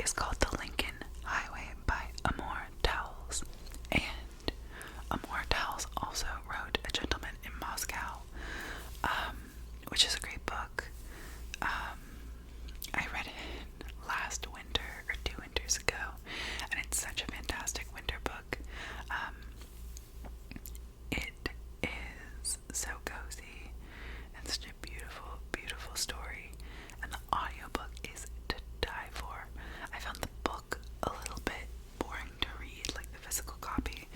is called The Lincoln Highway by Amor Towles. And Amor Towles also wrote A Gentleman in Moscow, which is a great book. I read it last winter or 2 winters ago, and it's such a fantastic winter book. It is so cozy and such a beautiful, beautiful story, and the audiobook is to die for. I found the book a little bit boring to read, like the physical copy,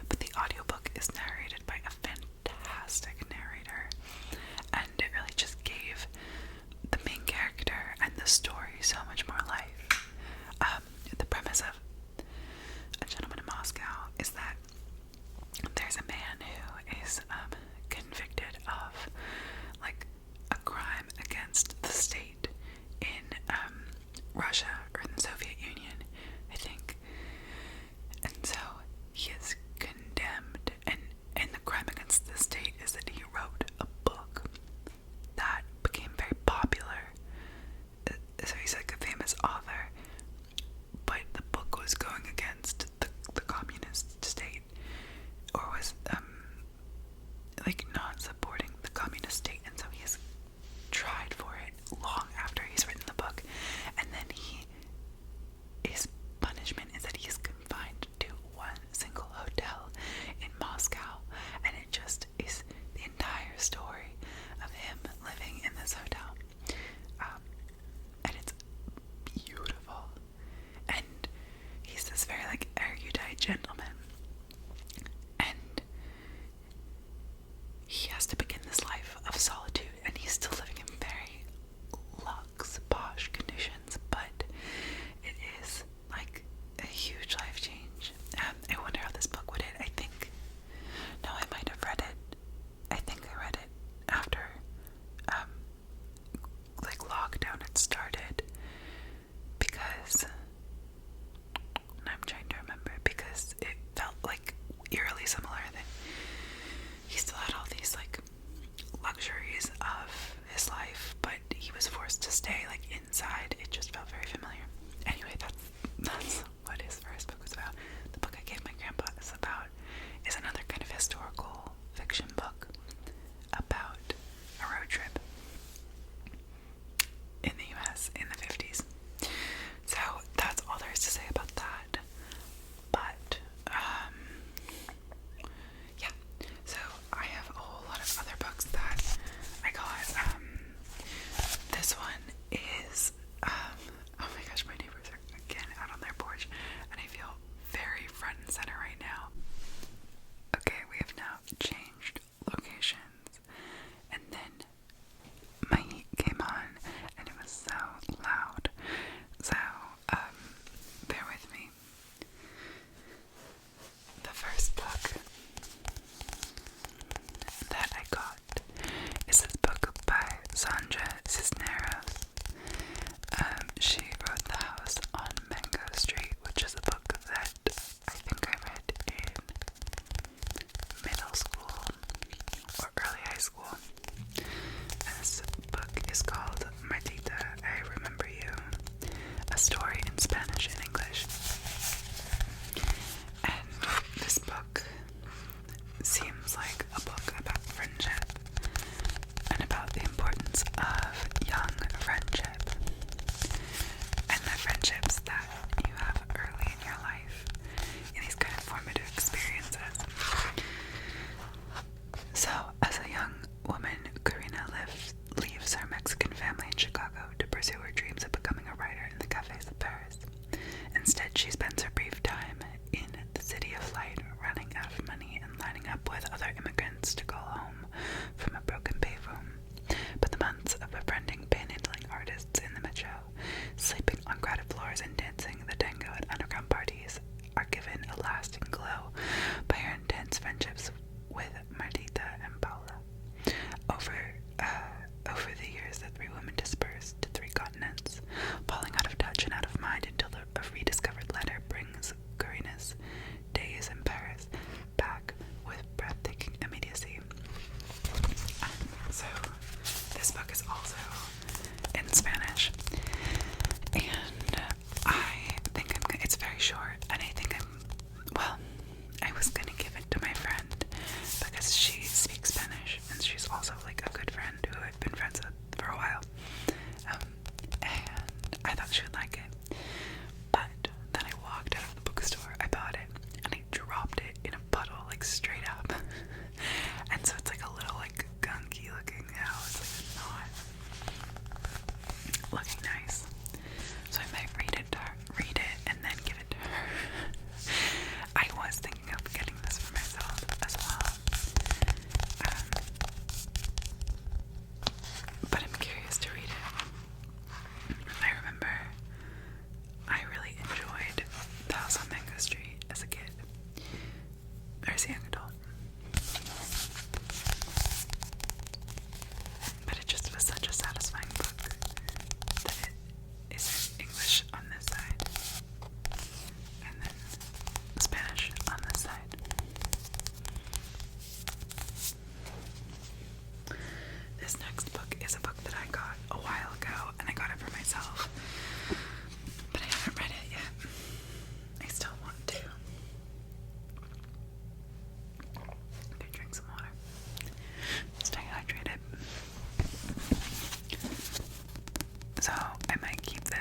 but the audiobook is narrated by a fantastic narrator, and it really just gave the main character and the story so much more life. The premise of A Gentleman in Moscow is that there's a man who is convicted of like a crime against the state in Russia or in the Soviet Union, I think. And so he is condemned, and the crime against the state is that he wrote a book that became very popular. So he's like a famous author, but the book was going against the communist state, or was like not supporting the communist state, and so he has tried for it long after he's written the book, and then he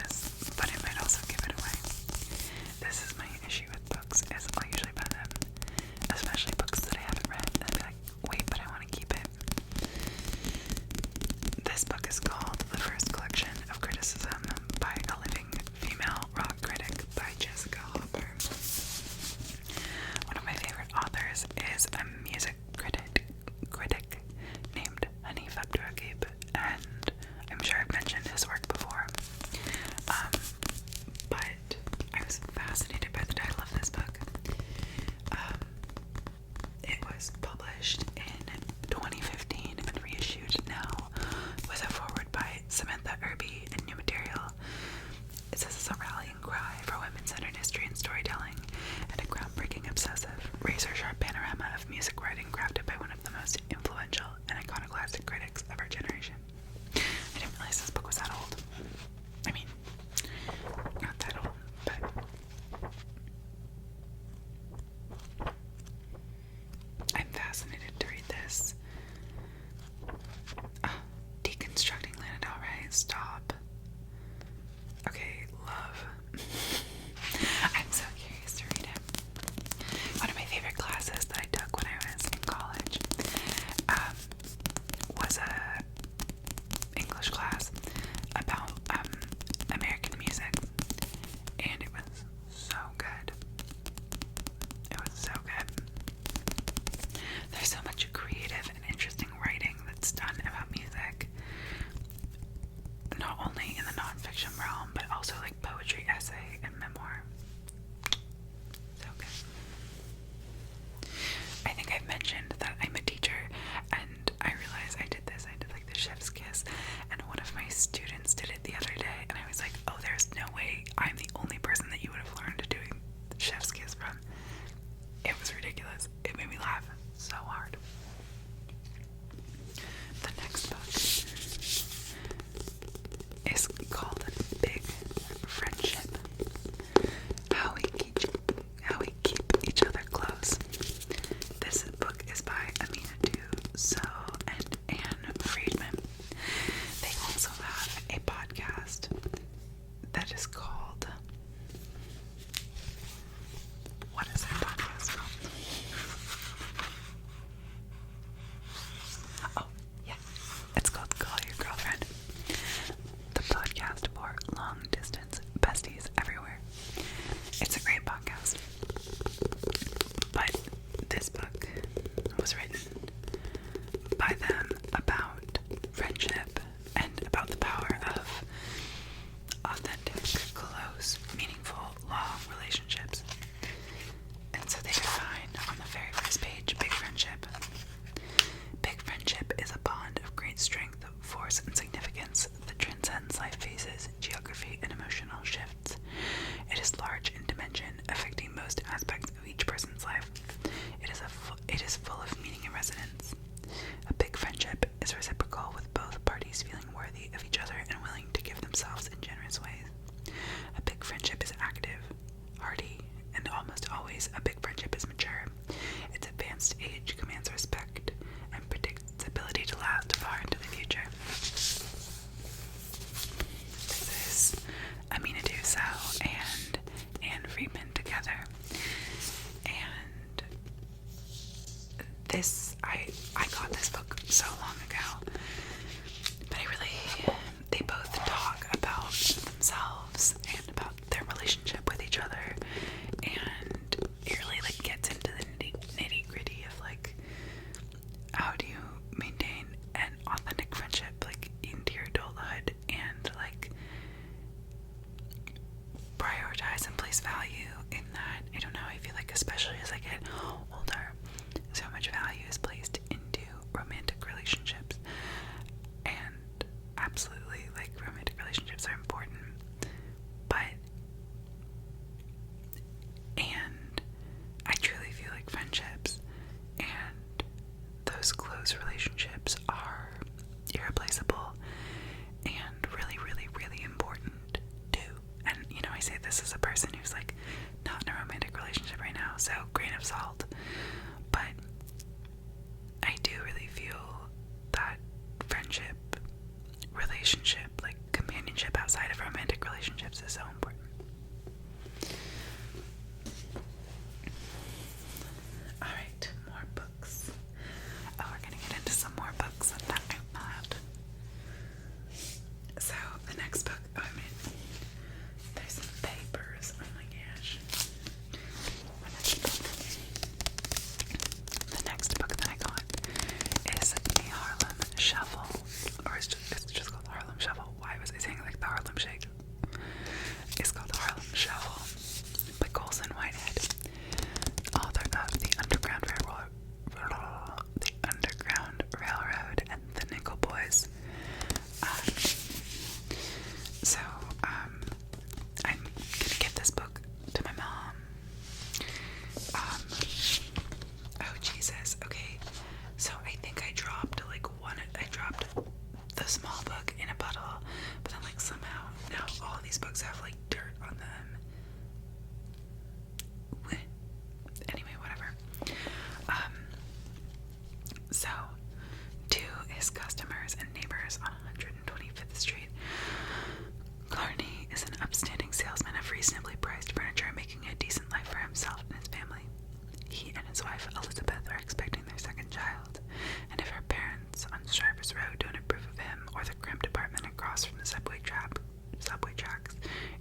this, but I might also give it away. This is my issue with books, is I'll usually buy them, especially books that I haven't read, and I'll be like, wait, but I want to keep it. This book is called The First Collection of Criticism by a Living Female Rock Critic by Jessica Hopper. One of my favorite authors is a music critic named Hanif Abdurraqib, and I'm sure I've mentioned his work before. But I was fascinated by the title of this book. It was published in 2015 and reissued now with a foreword by Samantha Irby in New Material. It says it's a rallying cry for women-centered history and storytelling, and a groundbreaking, obsessive, razor-sharp panorama of music writing crafted by one of the most influential and iconoclastic critics of our generation. I didn't realize this book was that old. I mean, not that old, but I'm fascinated to read this. Deconstructing Lana Del Rey. Stop. Okay, love. I'm so curious to read it. One of my favorite classes that I took when I was in college was a English class about American music, and it was so good. It was so good. There's so much creative and interesting writing that's done about music, not only in the nonfiction realm, but also like poetry, essay, and memoir. So good. I think I've mentioned that I'm a teacher, and I realized I did like the chef's kiss, and one of my students did it the other day, and I was like, oh, there's no way I'm the only person that you would have learned doing the chef's kiss from. It was ridiculous. It made me laugh so hard. The next book is called Big Friendship. How we keep each other close. This book is by xoxo and Anne Friedman. They also have a podcast that is called, what is their podcast called? Oh, yeah. It's called Call Your Girlfriend. The podcast for long distance besties everywhere. It's a great podcast. But this book was written by them about friendship and about the power of authentic, close, meaningful, long relationships. And so they define on the very first page big friendship. Big friendship is a bond of great strength, force, and significance that transcends life phases, geography, and emotional shifts. It is large in dimension, affecting most aspects of each person's life. It is full of meaning and resonance. A big friendship is reciprocal, with both parties feeling worthy of each other and willing to give themselves in generous ways. A big friendship is active, hearty, and almost always a big friendship is mature. Its advanced age commands respect and predicts its ability to last far into the future. This is Amina Dusso and Anne Friedman together. And this, I got this book so long ago, but they both talk about themselves and about their relationship with each other, and it really like gets into the nitty gritty of like, how do you maintain an authentic friendship like into your adulthood, and like prioritize and place value in that. I don't know, I feel like especially as I get older, so much value is placed into romantic relationships, and absolutely, like, romantic relationships are important, and I truly feel like friendships and those close relationships are irreplaceable and really, really, really important too. And I say this as a person who's like not in a romantic relationship right now, so grain of salt, but I do really feel that friendship, relationship, like companionship outside of a romantic relationship these books have like dirt on them. Anyway, whatever. So, to his customers and neighbors on 125th Street, Carney is an upstanding salesman of reasonably priced furniture, making a decent life for himself and his family. He and his wife, Elizabeth, are expecting their second child, and if her parents on Strivers Road don't approve of him or the cramped apartment across from the subway tracks,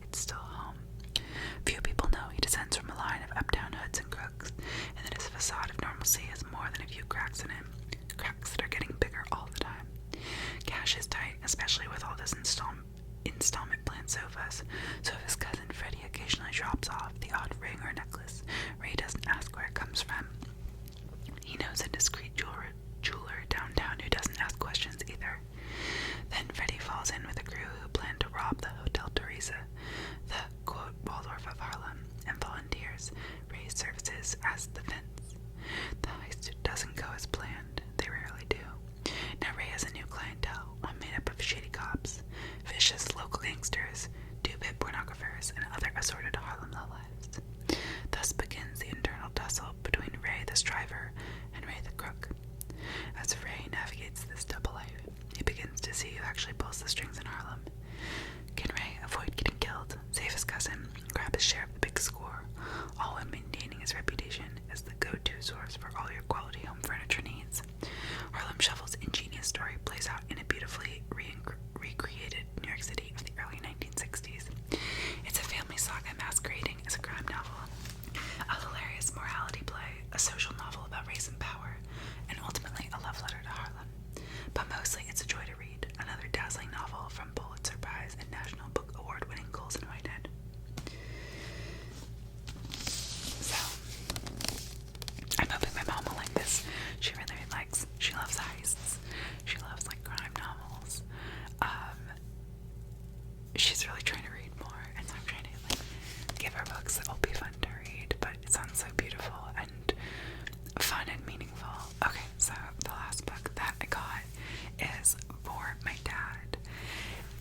it's still home. Few people know he descends from a line of uptown hoods and crooks, and that his facade of normalcy has more than a few cracks in him, cracks that are getting bigger all the time. Cash is tight, especially with all this installment plan sofas, so if his cousin Freddie occasionally drops off the odd ring or necklace, Ray doesn't ask where it comes from. He knows a discreet jeweler downtown who doesn't ask questions either. Then Freddie falls in with a crew who plan to rob the Hotel Teresa, the quote Waldorf of Harlem, and volunteers Ray's services as the fence. The heist doesn't go as planned. They rarely do. Now Ray has a new clientele, one made up of shady cops, vicious local gangsters, two-bit pornographers, and other assorted Harlem lowlifes. Thus begins the internal tussle between Ray the striver and Ray the crook. As Ray navigates this double life, he begins to see who actually pulls the strings in Harlem. Can Ray avoid getting killed, save his cousin, grab his share of the big score, all while maintaining his reputation as the go-to source for all your quality home furniture needs? Harlem Shuffle's ingenious story plays out in a beautifully recreated New York City of the early 1960s. It's a family saga masquerading as a crime novel, a hilarious morality play, a social novel about race and power, and ultimately a love letter to Harlem. But mostly it's a joy to read, another dazzling novel from Pulitzer Prize and National Book Award-winning Colson Whitehead. So, I'm hoping my mom will like this. She loves heists. She loves like crime novels. She's really trying to read more, and so I'm trying to like give her books that will be fun to read, but it sounds so beautiful and fun and meaningful. Okay, so the last book that I got is for my dad,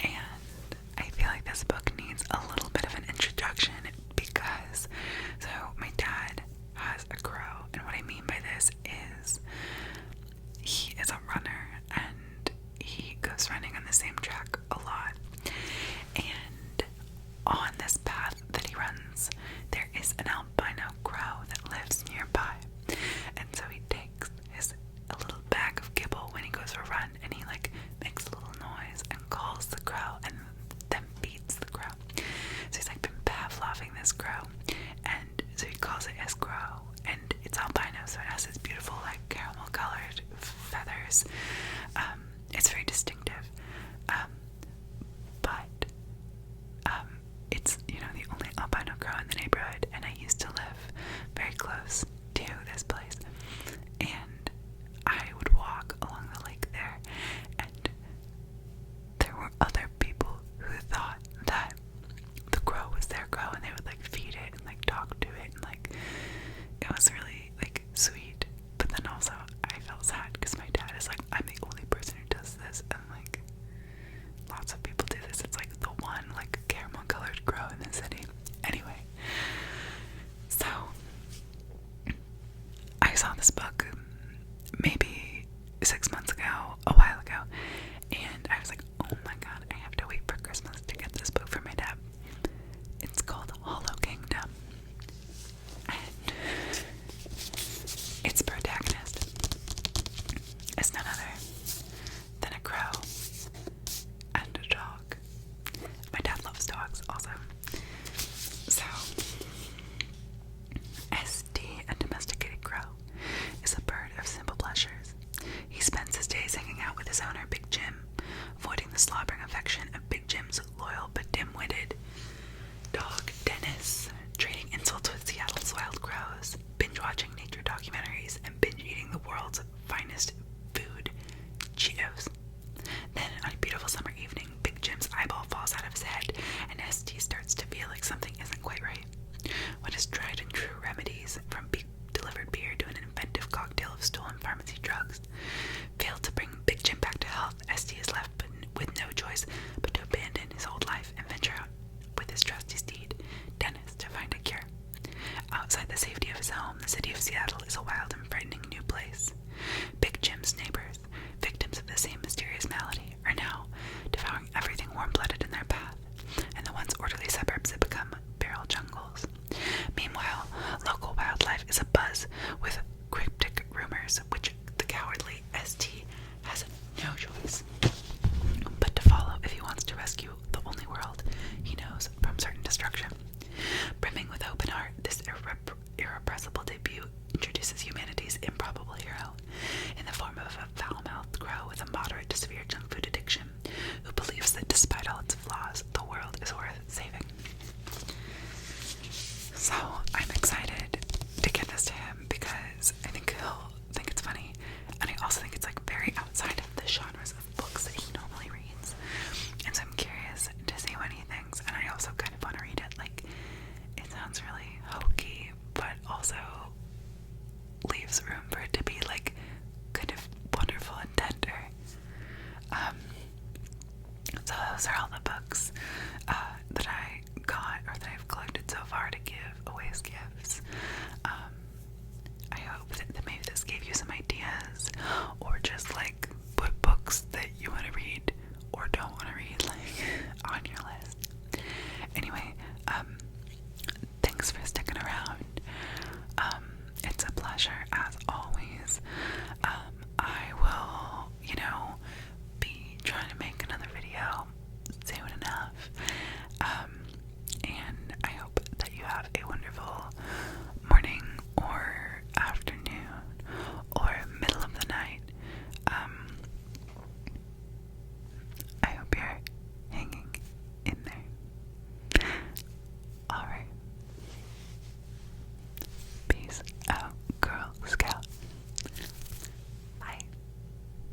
and I feel like this book needs a little bit of an introduction because, so my dad has a crow, and what I mean by this is he is a runner, and he goes running on the same track a lot, and on this path that he runs, there is an albino crow that lives nearby, and so he takes a little bag of kibble when he goes for a run, and he like makes a little noise and calls the crow, and then feeds the crow. So he's like been Pavloving this crow, and so he calls it his crow, and it's albino, so it has this beautiful like caramel colored feathers. It's very distinctive, but it's, you know, the only albino crow in the neighborhood, and I used to live very close to this place, and I would walk along the lake there, and there were other people the safety of his home, the city of Seattle is a wild and frightening new place.